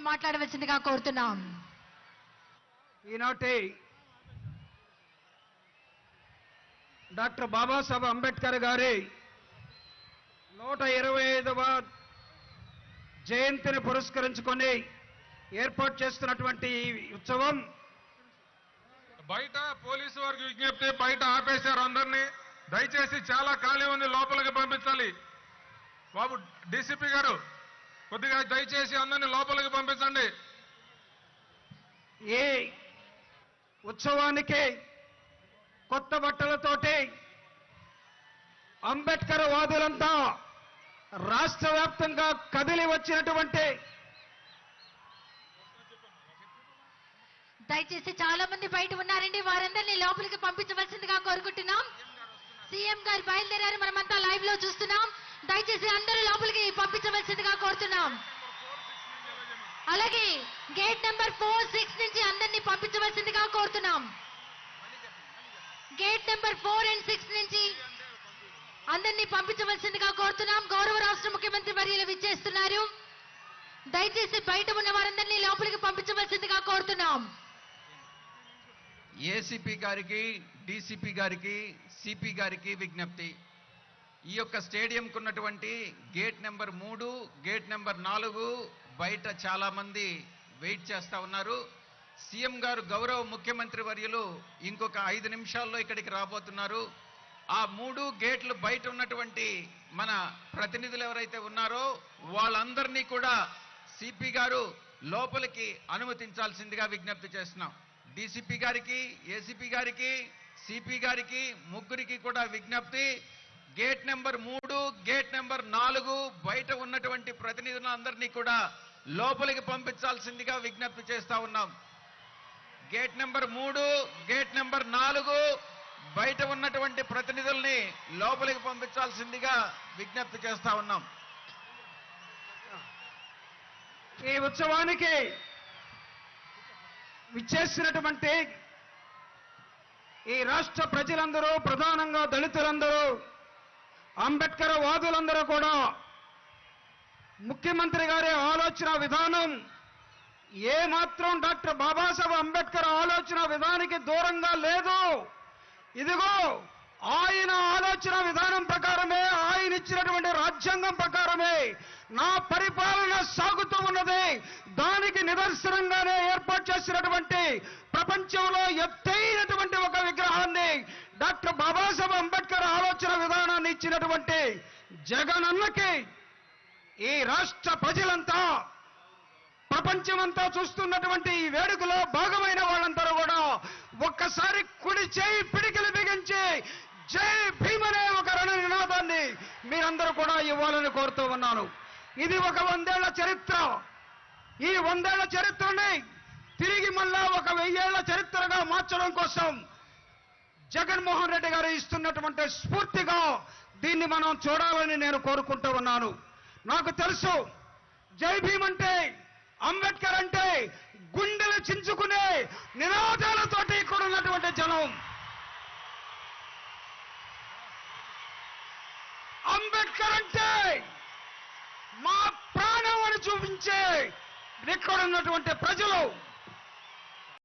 మాట్లాడవలసిందిగా కోరుతున్నాం. ఈనాటి డాక్టర్ బాబాసాహెబ్ అంబేద్కర్ గారి 125వ జయంతిని పురస్కరించుకొని ఏర్పాటు చేస్తున్నటువంటి ఈ ఉత్సవం బయట పోలీసు వారికి విజ్ఞప్తి, బయట ఆపేశారు అందరినీ. దయచేసి చాలా ఖాళీ ఉంది, లోపలికి పంపించాలి. బాబు డీసీపీ గారు కొద్దిగా దయచేసి అందరినీ లోపలికి పంపించండి. ఈ ఉత్సవానికి కొత్త బట్టలతోటి అంబేద్కర్ వాదులంతా రాష్ట్ర వ్యాప్తంగా కదిలి వచ్చినటువంటి, దయచేసి చాలా మంది బయట ఉన్నారండి, వారందరినీ లోపలికి పంపించవలసిందిగా కోరుకుంటున్నాం. సీఎం గారు బయలుదేరారు, మనమంతా లైవ్ లో చూస్తున్నాం. దయచేసి అందరూ లోపలికి పంపించవలసిందిగా కోరుతున్నాం. అలాగే గేట్ నెంబర్ 4, 6 నుంచి అందరినీ పంపించవలసిందిగా కోరుతున్నాం. గేట్ నెంబర్ 4 and 6 నుంచి అందరినీ పంపించవలసిందిగా కోరుతున్నాం. గౌరవ రాష్ట్ర ముఖ్యమంత్రి వర్యులు విచ్చేస్తున్నారు. దయచేసి బయట ఉన్న వారందరినీ లోపలికి పంపించవలసిందిగా కోరుతున్నాం. ఏసీపీ గారికి, డీసీపీ గారికి, సిపి గారికి విజ్ఞప్తి. ఈ యొక్క స్టేడియంకు ఉన్నటువంటి గేట్ నెంబర్ 3, గేట్ నెంబర్ 4 బయట చాలా మంది వెయిట్ చేస్తా ఉన్నారు. సీఎం గారు గౌరవ ముఖ్యమంత్రి వర్యులు ఇంకొక 5 నిమిషాల్లో ఇక్కడికి రాబోతున్నారు. ఆ 3 గేట్లు బయట ఉన్నటువంటి మన ప్రతినిధులు ఎవరైతే ఉన్నారో వాళ్ళందరినీ కూడా సిపి గారు లోపలికి అనుమతించాల్సిందిగా విజ్ఞప్తి చేస్తున్నాం. డీసీపీ గారికి, ఏసీపీ గారికి, సిపి గారికి, ముగ్గురికి కూడా విజ్ఞప్తి. గేట్ నెంబర్ 3, గేట్ నెంబర్ 4 బయట ఉన్నటువంటి ప్రతినిధులందరినీ కూడా లోపలికి పంపించాల్సిందిగా విజ్ఞప్తి చేస్తా ఉన్నాం. గేట్ నెంబర్ 3, గేట్ నెంబర్ 4 బయట ఉన్నటువంటి ప్రతినిధుల్ని లోపలికి పంపించాల్సిందిగా విజ్ఞప్తి చేస్తా ఉన్నాం. ఈ ఉత్సవానికి విచ్చేసినటువంటి ఈ రాష్ట్ర ప్రజలందరూ, ప్రధానంగా దళితులందరూ, అంబేద్కర్ వాదులందరూ కూడా ముఖ్యమంత్రి గారి ఆలోచన విధానం ఏమాత్రం డాక్టర్ బాబాసాహెబ్ అంబేద్కర్ ఆలోచన విధానానికి దూరంగా లేదు. ఇదిగో ఆయన ఆలోచన విధానం ప్రకారమే, ఆయన ఇచ్చినటువంటి రాజ్యాంగం ప్రకారమే నా పరిపాలన సాగుతూ ఉన్నది. దానికి నిదర్శనంగానే ఏర్పాటు చేసినటువంటి ప్రపంచంలో ఎత్తైనటువంటి ఒక విగ్రహాన్ని, డాక్టర్ బాబాసాహెబ్ అంబేద్కర్ ఆలోచన విధానాన్ని ఇచ్చినటువంటి జగనన్నకి ఈ రాష్ట్ర ప్రజలంతా, ప్రపంచమంతా చూస్తున్నటువంటి ఈ వేడుకలో భాగమైన వాళ్ళందరూ కూడా ఒక్కసారి కుడి చేయి పిడికిలు బిగించి జై భీమ్ అనే ఒక రణ నినాదాన్ని మీరందరూ కూడా ఇవ్వాలని కోరుతూ ఉన్నాను. ఇది ఒక 100 ఏళ్ల చరిత్ర. ఈ 100 ఏళ్ల చరిత్రని తిరిగి మళ్ళా ఒక 1000 ఏళ్ల చరిత్రగా మార్చడం కోసం జగన్మోహన్ రెడ్డి గారు ఇస్తున్నటువంటి స్ఫూర్తిగా దీన్ని మనం చూడాలని నేను కోరుకుంటూ ఉన్నాను. నాకు తెలుసు జై భీమ్ అంటే, అంబేద్కర్ అంటే గుండెలు చించుకునే నినాదాలతోటి ఇక్కడ ఉన్నటువంటి జనం. అంబేద్కర్ అంటే మా ప్రాణం అని చూపించే ఇక్కడ ఉన్నటువంటి ప్రజలు.